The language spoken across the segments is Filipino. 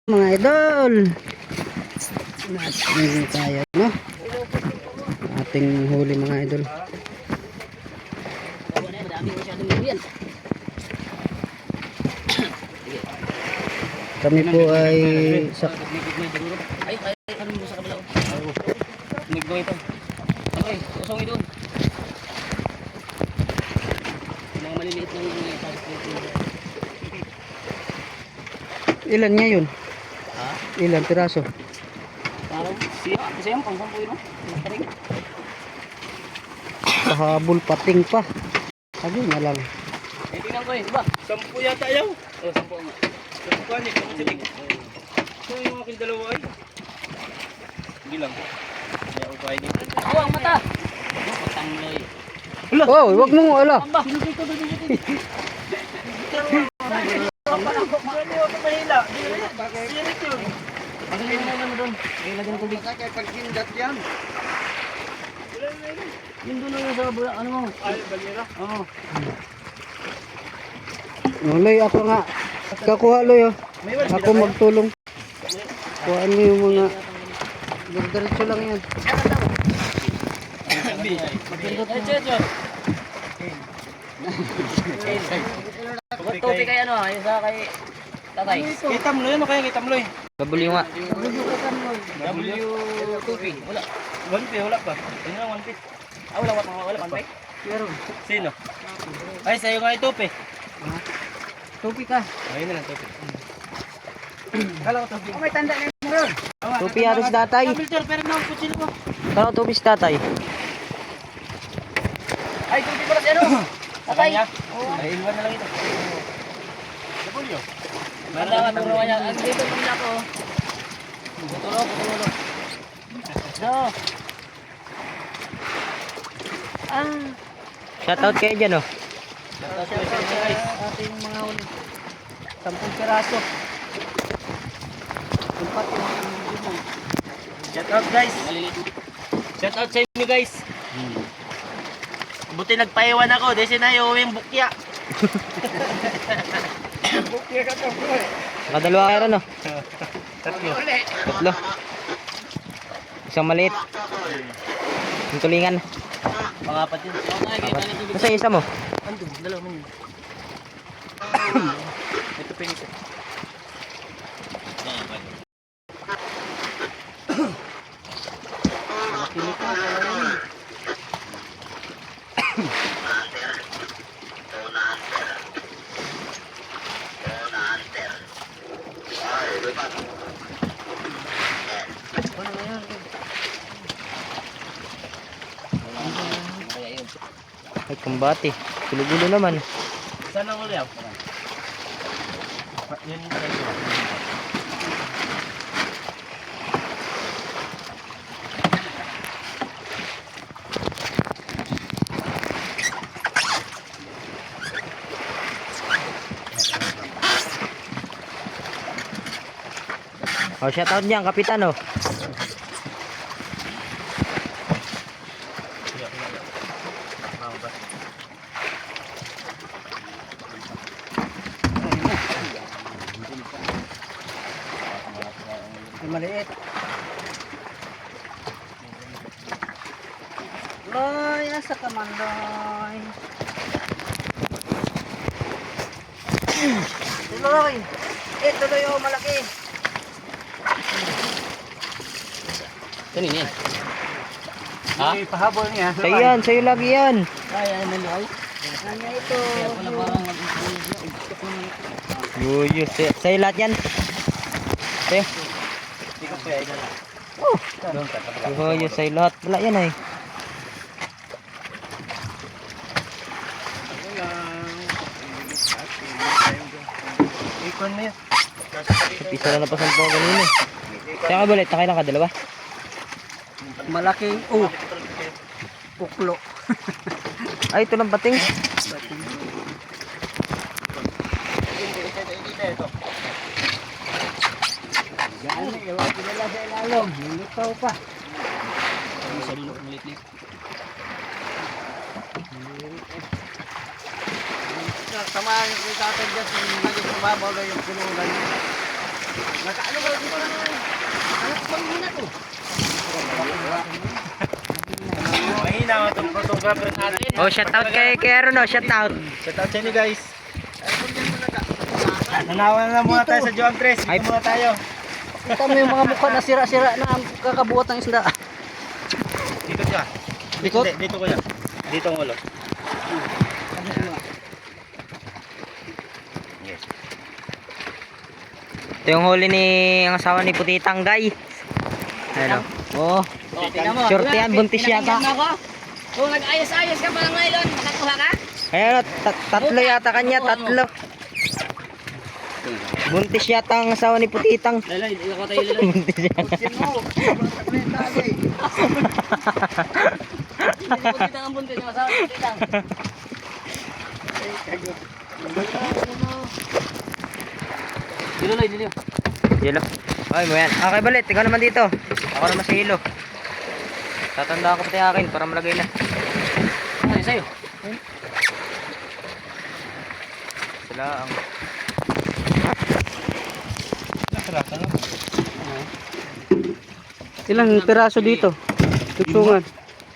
Mga idol, natin tayo, no? Ating huli mga idol. Kami po ay sa ano mo sa kabila? Nignoy ito. Okay, usong ito. Mga maliliit lang yung tarik dito. ilan niya yun? Ha? Ilan piraso? Parang siya yung pang-sampo yun, no? Taring. Pahabol pating pa. Sabi na lang. Eh, tingnan ko eh, diba? 10 yata yaw. Oh, 10 nga. 10 ka niya, kung sinig. So, yung aking dalawa ay. Hindi lang. Kaya upay din. Oh, ang mata! Oh, patangloy. Oh, wag mo ala. Amba! Sinugay ko doon dito. Pagaling mo naman doon. Ay, lagyan ng tubig. Kaya pagkindat yan. Yun doon na yung sa ano mo. Ay, balira? Oo. Loy, ako nga. Kakuha loy, oh. Ako magtulong. Kuhaan mo yung mga diretso lang yan. Topi kay ano, yung sa kay tatay. Kitamlo yan o kaya kitamlo eh. W nga. W2P. Wala. 1P, wala pa. Ano lang 1P? Ah, wala 1P. Meron. Sino? Ay, sa'yo nga ito, pe. Topi ka. Ayun na lang, topi. Kala ko topi. Oh, may tanda na yung meron. Topi halos datay. Milter, pero na ang kutsil ko. Kala topi si tatay. Ay, topi pala si ano? Tatay. Ay, iwan na lang ito. W. Manda nga, turo niya. Ang dito muna ko. Putulog. No. Shoutout kayo dyan, oh. Ating mga huli. 10 piraso. Shout out guys. Shout out sa inyo guys. Buti nagpaiwan ako. Desi na yung bukya. Bukya ka to. Nakadalawa kayo rin, oh. Tatlo. Tatlo. Isang maliit. Yung tulingan. Pangapat yun. Nasa isa mo? Andun, dalawa man yun. Ito pa yung isa. Makinig ka. Ay, kumbati. Gulo-gulo naman. Saan ang uliyaw? Yun yung tayo. Oh, shoutout niyan, kapitan, oh. Maliit. Loy, asa ka man, Loy? Loy, ito Loy, oh, malaki. Kanin yan. Ha? Pahabol niya. Sa'yo yan, sa'yo lagi yan. Ay, ano na Loy? Kanya ito. Kaya pala parang Yuyo, sa'yo lahat yan. Sa'yo. Hindi ko pwede na lang. Doon ka, Yuyo, sa'yo lahat. Wala yan, eh. Ikon mo yun. Isa na napasan po ganun, eh. Kaya ka balit, nakailang ka, dalawa? Malaking uklo. Ay, ito lang pating. Yan, iwan ko nila sa ilalong. Nilitaw pa. sa dulo ng litlik. Samahan yung tatay dyan. Naging mababaw yung kulungan. Nakaano ba dito na? Anak ko muna to. Mahina mo itong photographer natin. Oh, shout out kay Aaron, oh, shout out. Shout out sa inyo guys. Nanawan na muna tayo sa Joam Tres. Ay. Dito muna tayo. Kita mo yung mga mukha na sira-sira na kakabuhat ng isda. Dito siya. Dikot? Dito kuya. Dito ang ulo. Yes. Ito yung huli ni ang asawa ni Putitang, guys. Ano? Oh, Tingnan mo. short yan, buntis yata. Kung nag-ayos-ayos ka pa ng nylon, makakuha ka? Ayun, tatlo yata kanya, tatlo. Buntis yata ang asawa ni Putitang. Lalay, hindi ako tayo lalay. Buntis yata. Hindi ko kita ang buntis ng asawa. Kita. Dilo lay, dilo. Hilo. Ay, mo yan. Okay, balit. Ikaw naman dito. Ako naman sa hilo. Tatanda ako pati akin para malagay na. Ay, sa'yo. Sila ang... Ilang piraso dito? Tutsungan.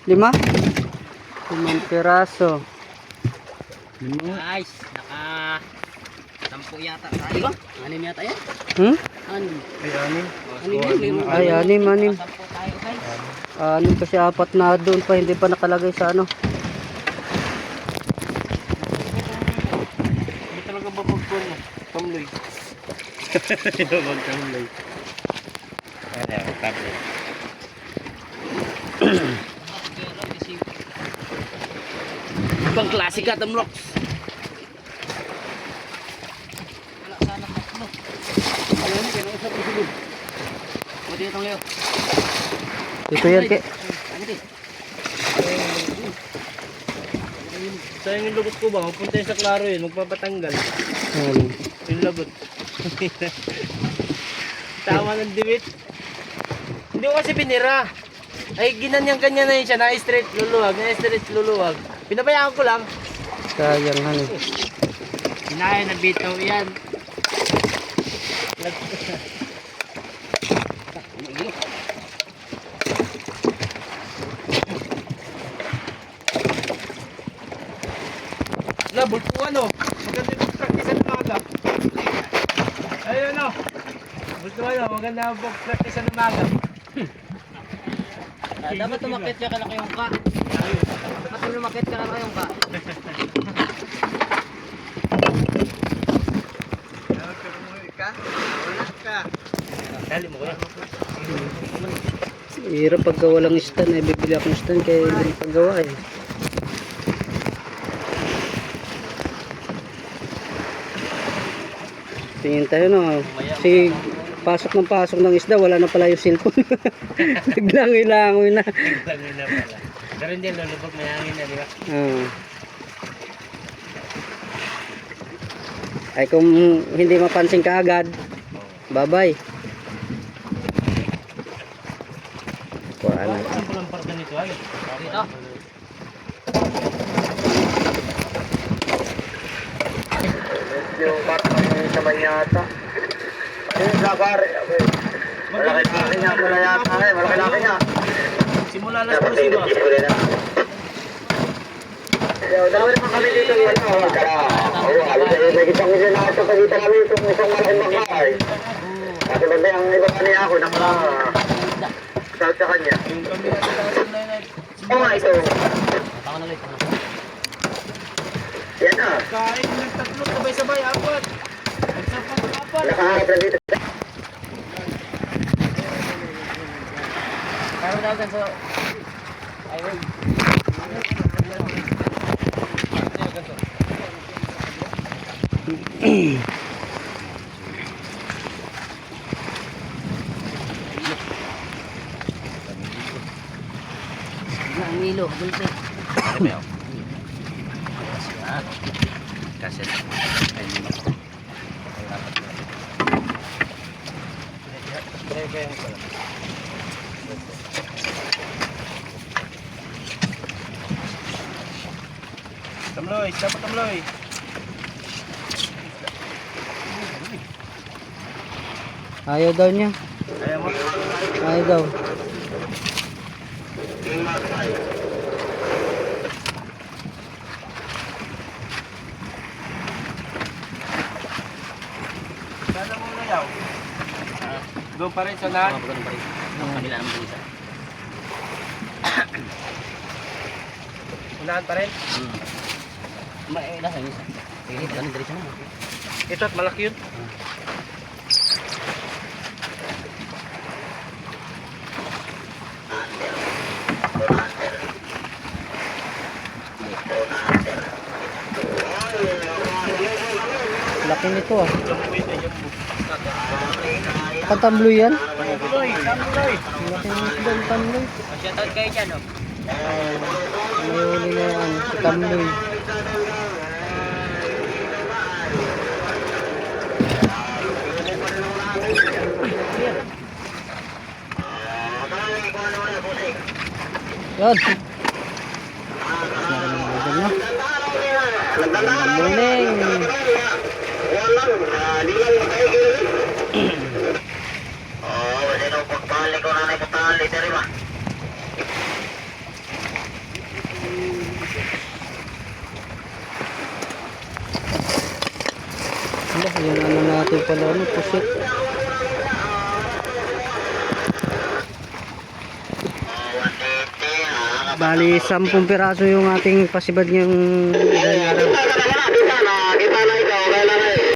5? 5 piraso. Nice. Naka... 10 yata tayo. 6 yata yan. Hmm? 6. Ayan. Ay, 6. 10 tayo guys. Kasi 4 na doon pa, hindi pa nakalagay sa ano. Hindi talaga ba pagkuhan mo? Kamloy. Ito magkamloy. Ayan, tablet. Ibang klase ka, Tamrox. Wala sana tatlo. Ayun, kinausap ko siguro. Buti itong Leo. Ito yan, ke. Buti. Sayang yung lugot ko ba? Mapunta yun sa klaro yun. Magpapatanggal. Yung lagot. Tama ng diwit. Hindi ko kasi binira. Ay, ginanyang-ganyan na yun siya. Na-straight luluwag. Na-straight luluwag. Pinabayaan ko lang. Sayang, hani. Hinaya na bitaw yan. Na, bultuan o. Maganda yung practice ng umaga. Ayun o. Bultuan o. Maganda yung practice ng umaga. Dapat tumakit ka na kayong ka. Dapat tumakit ka na kayong ka. Dali mo kuya. Hirap pagka walang stand, ay bibili akong stand kaya hindi paggawa eh. Tingin tayo no, si pasok ng isda, wala na pala yung cellphone. Naglangoy-langoy na. Langoy na pala. Pero hindi, lulubog may hangin na, di ba? Ay kung hindi mapansin ka agad, bye-bye. Kuha na. Ang pulang parda nito, ano? Dito. Yung parang sabay yata. Yung lagar. Malaki laki niya. Wala yata eh. Malaki laki niya. Simula alas 12 ba? Dami naman kami dito. May isang isa na ito pagkita kami itong isang malaking makay. Kasi ba ang iba pa niya ako naka-scout sa kanya. Yung kami na sa na yun. Oo nga ito. Ako na ulit. Yan na. Kain ng tatlo, sabay-sabay, apat. Apat. Nakaharap na dito. Parang daw ganso. Ayun. Ang ilo, bulse. Kasi Tamloy, dapat tamloy. Ayaw daw niya. Ayaw mo? Ayaw daw. Sana mo na yaw. Doon pa rin sa lahat. Kanila naman isa. Unahan pa rin. Nasa isa. Sige, ganun diri sa naman. Ito at malaki yun. Laki nito ah. Jumbo yun, jumbo. Katamloy yan? Tuloy, tuloy. Laki nito ang tamloy. Shoutout kayo dyan, no? May huli na yan. Si tamloy. Yan. Good morning. Yan ano natin pala ano, pusit. Bali 10 piraso yung ating pasibad ngayong ilang araw.